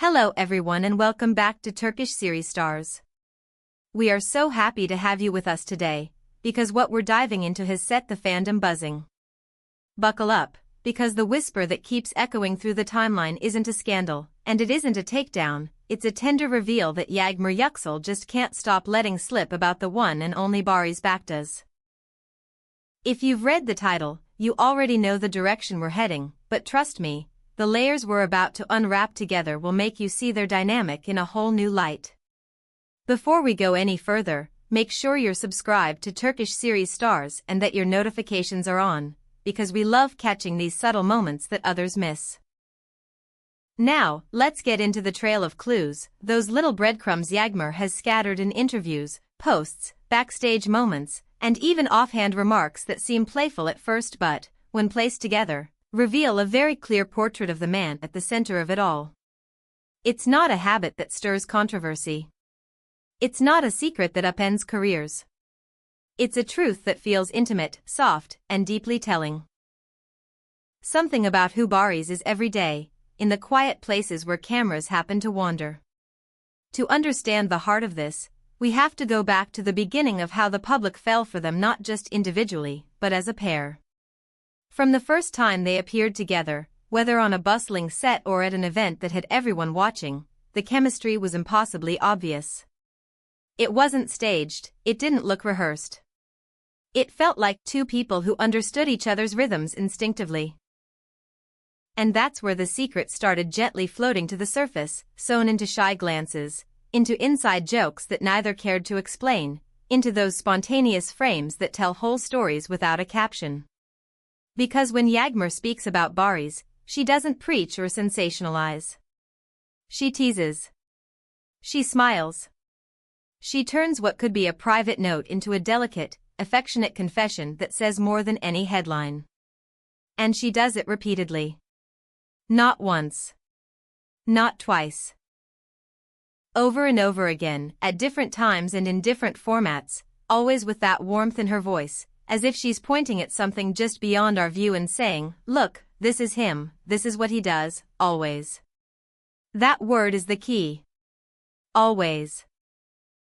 Hello everyone and welcome back to Turkish series stars. We are so happy to have you with us today, because what we're diving into has set the fandom buzzing. Buckle up, because the whisper that keeps echoing through the timeline isn't a scandal, and it isn't a takedown, it's a tender reveal that Yağmur just can't stop letting slip about the one and only Barış Baktas. If you've read the title, you already know the direction we're heading, but trust me, the layers we're about to unwrap together will make you see their dynamic in a whole new light. Before we go any further, make sure you're subscribed to Turkish series stars and that your notifications are on, because we love catching these subtle moments that others miss. Now, let's get into the trail of clues, those little breadcrumbs Yağmur has scattered in interviews, posts, backstage moments, and even offhand remarks that seem playful at first but, when placed together, reveal a very clear portrait of the man at the center of it all. It's not a habit that stirs controversy. It's not a secret that upends careers. It's a truth that feels intimate, soft, and deeply telling. Something about who Barış is every day, in the quiet places where cameras happen to wander. To understand the heart of this, we have to go back to the beginning of how the public fell for them not just individually, but as a pair. From the first time they appeared together, whether on a bustling set or at an event that had everyone watching, the chemistry was impossibly obvious. It wasn't staged, it didn't look rehearsed. It felt like two people who understood each other's rhythms instinctively. And that's where the secret started gently floating to the surface, sewn into shy glances, into inside jokes that neither cared to explain, into those spontaneous frames that tell whole stories without a caption. Because when Yağmur speaks about Barış, she doesn't preach or sensationalize. She teases. She smiles. She turns what could be a private note into a delicate, affectionate confession that says more than any headline. And she does it repeatedly. Not once. Not twice. Over and over again, at different times and in different formats, always with that warmth in her voice, as if she's pointing at something just beyond our view and saying, look, this is him, this is what he does, always. That word is the key. Always.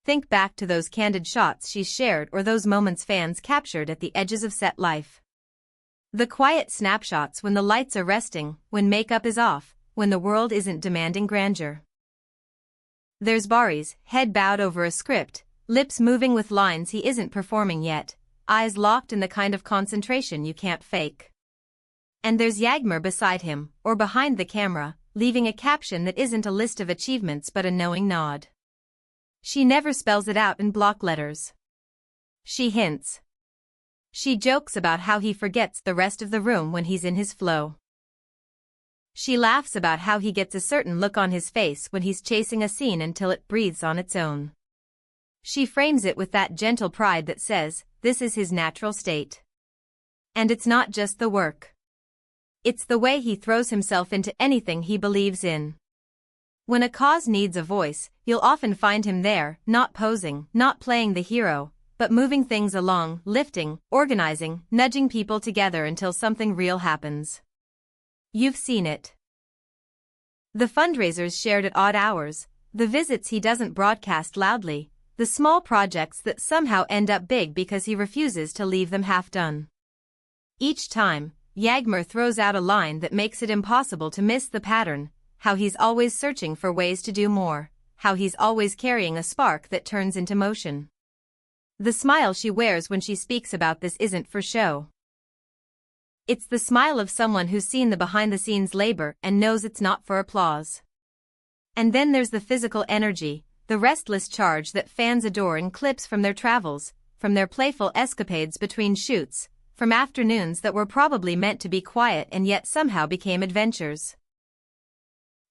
Think back to those candid shots she's shared or those moments fans captured at the edges of set life. The quiet snapshots when the lights are resting, when makeup is off, when the world isn't demanding grandeur. There's Barış, head bowed over a script, lips moving with lines he isn't performing yet, eyes locked in the kind of concentration you can't fake. And there's Yağmur beside him, or behind the camera, leaving a caption that isn't a list of achievements but a knowing nod. She never spells it out in block letters. She hints. She jokes about how he forgets the rest of the room when he's in his flow. She laughs about how he gets a certain look on his face when he's chasing a scene until it breathes on its own. She frames it with that gentle pride that says, this is his natural state. And it's not just the work. It's the way he throws himself into anything he believes in. When a cause needs a voice, you'll often find him there, not posing, not playing the hero, but moving things along, lifting, organizing, nudging people together until something real happens. You've seen it. The fundraisers shared at odd hours, the visits he doesn't broadcast loudly, the small projects that somehow end up big because he refuses to leave them half done. Each time, Yağmur throws out a line that makes it impossible to miss the pattern, how he's always searching for ways to do more, how he's always carrying a spark that turns into motion. The smile she wears when she speaks about this isn't for show. It's the smile of someone who's seen the behind-the-scenes labor and knows it's not for applause. And then there's the physical energy, the restless charge that fans adore in clips from their travels, from their playful escapades between shoots, from afternoons that were probably meant to be quiet and yet somehow became adventures.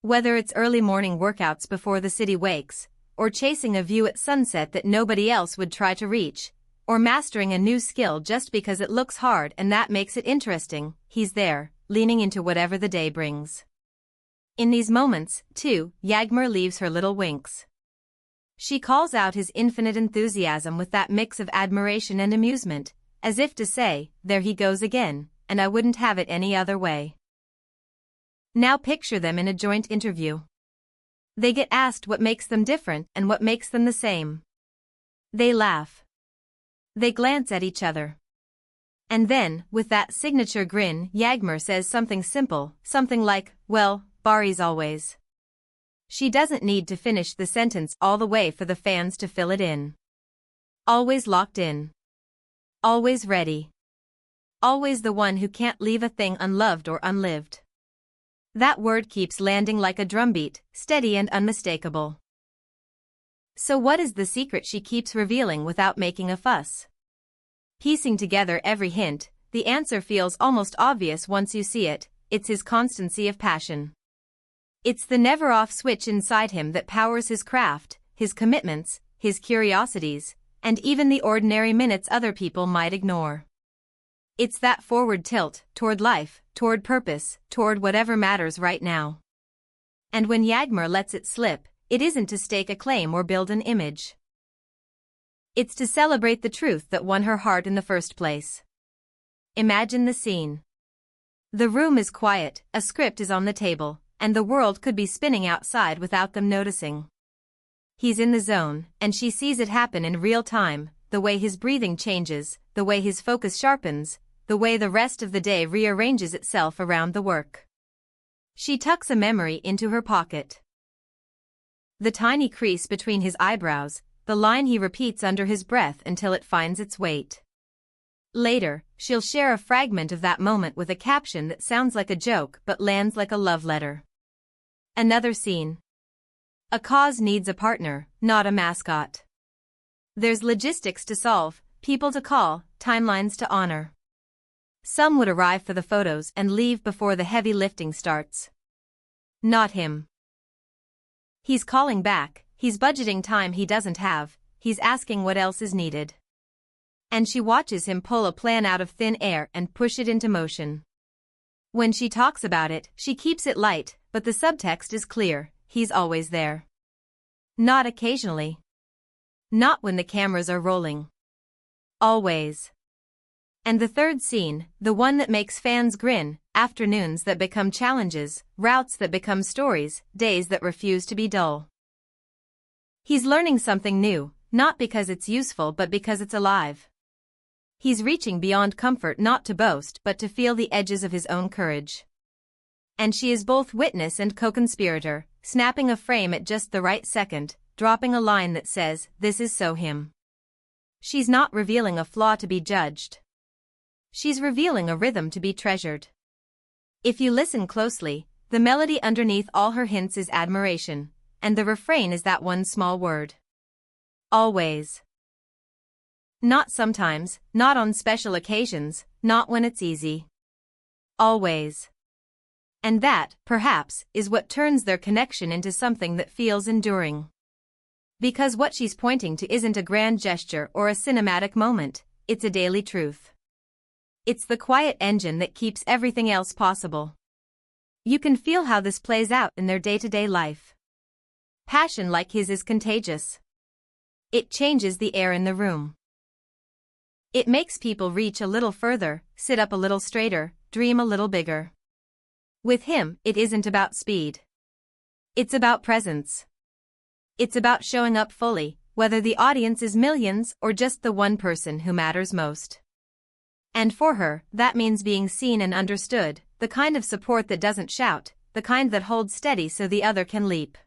Whether it's early morning workouts before the city wakes, or chasing a view at sunset that nobody else would try to reach, or mastering a new skill just because it looks hard and that makes it interesting, he's there, leaning into whatever the day brings. In these moments, too, Yağmur leaves her little winks. She calls out his infinite enthusiasm with that mix of admiration and amusement, as if to say, there he goes again, and I wouldn't have it any other way. Now picture them in a joint interview. They get asked what makes them different and what makes them the same. They laugh. They glance at each other. And then, with that signature grin, Yağmur says something simple, something like, well, Barış always. She doesn't need to finish the sentence all the way for the fans to fill it in. Always locked in. Always ready. Always the one who can't leave a thing unloved or unlived. That word keeps landing like a drumbeat, steady and unmistakable. So what is the secret she keeps revealing without making a fuss? Piecing together every hint, the answer feels almost obvious once you see it. It's his constancy of passion. It's the never-off switch inside him that powers his craft, his commitments, his curiosities, and even the ordinary minutes other people might ignore. It's that forward tilt, toward life, toward purpose, toward whatever matters right now. And when Yağmur lets it slip, it isn't to stake a claim or build an image. It's to celebrate the truth that won her heart in the first place. Imagine the scene. The room is quiet, a script is on the table, and the world could be spinning outside without them noticing. He's in the zone, and she sees it happen in real time, the way his breathing changes, the way his focus sharpens, the way the rest of the day rearranges itself around the work. She tucks a memory into her pocket. The tiny crease between his eyebrows, the line he repeats under his breath until it finds its weight. Later, she'll share a fragment of that moment with a caption that sounds like a joke but lands like a love letter. Another scene. A cause needs a partner, not a mascot. There's logistics to solve, people to call, timelines to honor. Some would arrive for the photos and leave before the heavy lifting starts. Not him. He's calling back, he's budgeting time he doesn't have, he's asking what else is needed. And she watches him pull a plan out of thin air and push it into motion. When she talks about it, she keeps it light, but the subtext is clear, he's always there. Not occasionally. Not when the cameras are rolling. Always. And the third scene, the one that makes fans grin, afternoons that become challenges, routes that become stories, days that refuse to be dull. He's learning something new, not because it's useful but because it's alive. He's reaching beyond comfort not to boast but to feel the edges of his own courage. And she is both witness and co-conspirator, snapping a frame at just the right second, dropping a line that says, "This is so him." She's not revealing a flaw to be judged. She's revealing a rhythm to be treasured. If you listen closely, the melody underneath all her hints is admiration, and the refrain is that one small word. Always. Not sometimes, not on special occasions, not when it's easy. Always. And that, perhaps, is what turns their connection into something that feels enduring. Because what she's pointing to isn't a grand gesture or a cinematic moment, it's a daily truth. It's the quiet engine that keeps everything else possible. You can feel how this plays out in their day-to-day life. Passion like his is contagious. It changes the air in the room. It makes people reach a little further, sit up a little straighter, dream a little bigger. With him, it isn't about speed. It's about presence. It's about showing up fully, whether the audience is millions or just the one person who matters most. And for her, that means being seen and understood, the kind of support that doesn't shout, the kind that holds steady so the other can leap.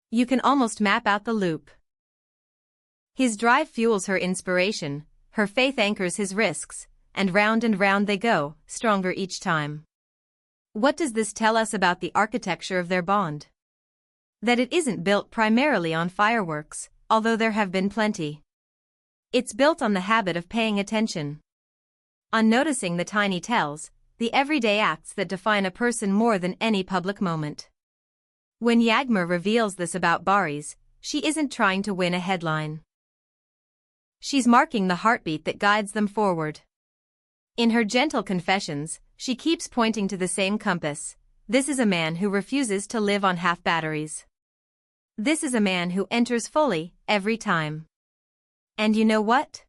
You can almost map out the loop. His drive fuels her inspiration, her faith anchors his risks, and round they go, stronger each time. What does this tell us about the architecture of their bond? That it isn't built primarily on fireworks, although there have been plenty. It's built on the habit of paying attention. On noticing the tiny tells, the everyday acts that define a person more than any public moment. When Yağmur reveals this about Barış, she isn't trying to win a headline. She's marking the heartbeat that guides them forward. In her gentle confessions, she keeps pointing to the same compass. This is a man who refuses to live on half batteries. This is a man who enters fully, every time. And you know what?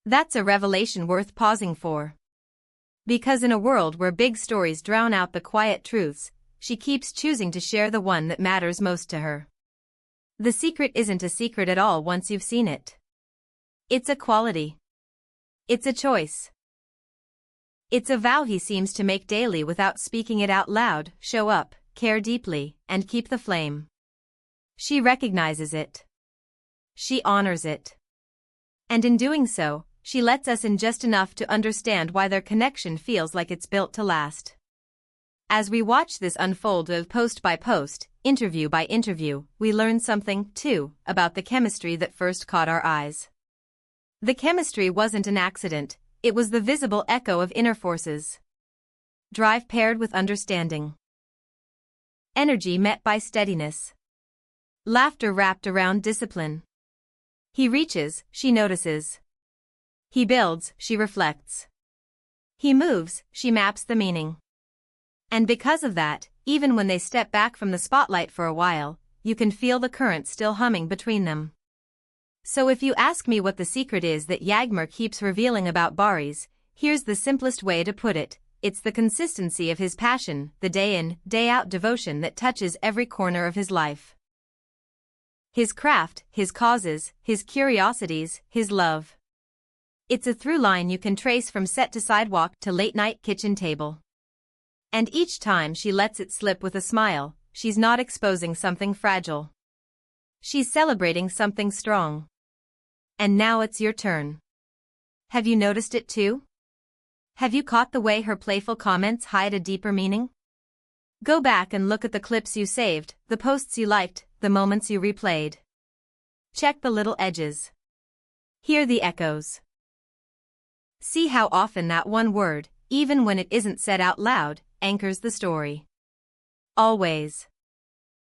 That's a revelation worth pausing for. Because in a world where big stories drown out the quiet truths, she keeps choosing to share the one that matters most to her. The secret isn't a secret at all once you've seen it. It's a quality. It's a choice. It's a vow he seems to make daily without speaking it out loud: show up, care deeply, and keep the flame. She recognizes it. She honors it. And in doing so, she lets us in just enough to understand why their connection feels like it's built to last. As we watch this unfold of post by post, interview by interview, we learn something, too, about the chemistry that first caught our eyes. The chemistry wasn't an accident, it was the visible echo of inner forces. Drive paired with understanding. Energy met by steadiness. Laughter wrapped around discipline. He reaches, she notices. He builds, she reflects. He moves, she maps the meaning. And because of that, even when they step back from the spotlight for a while, you can feel the current still humming between them. So if you ask me what the secret is that Yağmur keeps revealing about Barış, here's the simplest way to put it: it's the consistency of his passion, the day-in, day-out devotion that touches every corner of his life. His craft, his causes, his curiosities, his love. It's a through line you can trace from set to sidewalk to late-night kitchen table. And each time she lets it slip with a smile, she's not exposing something fragile. She's celebrating something strong. And now it's your turn. Have you noticed it too? Have you caught the way her playful comments hide a deeper meaning? Go back and look at the clips you saved, the posts you liked, the moments you replayed. Check the little edges. Hear the echoes. See how often that one word, even when it isn't said out loud, anchors the story. Always.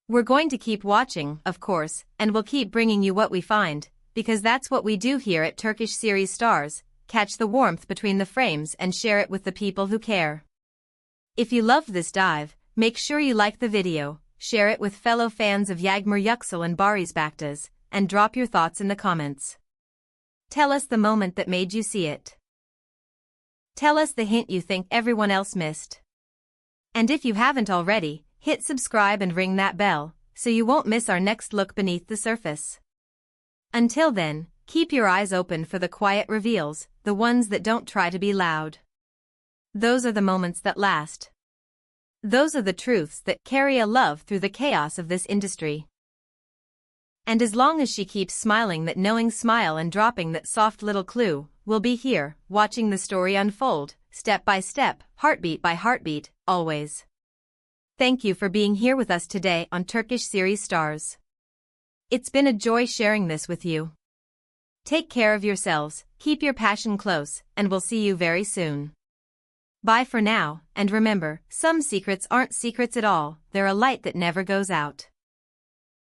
We're going to keep watching, of course, and we'll keep bringing you what we find, because that's what we do here at Turkish Series Stars: catch the warmth between the frames and share it with the people who care. If you loved this dive, make sure you like the video, share it with fellow fans of Yağmur Yüksel and Barış Baktas, and drop your thoughts in the comments. Tell us the moment that made you see it. Tell us the hint you think everyone else missed. And if you haven't already, hit subscribe and ring that bell, so you won't miss our next look beneath the surface. Until then, keep your eyes open for the quiet reveals, the ones that don't try to be loud. Those are the moments that last. Those are the truths that carry a love through the chaos of this industry. And as long as she keeps smiling that knowing smile and dropping that soft little clue, we'll be here, watching the story unfold, step by step, heartbeat by heartbeat, always. Thank you for being here with us today on Turkish Series Stars. It's been a joy sharing this with you. Take care of yourselves, keep your passion close, and we'll see you very soon. Bye for now, and remember, some secrets aren't secrets at all, they're a light that never goes out.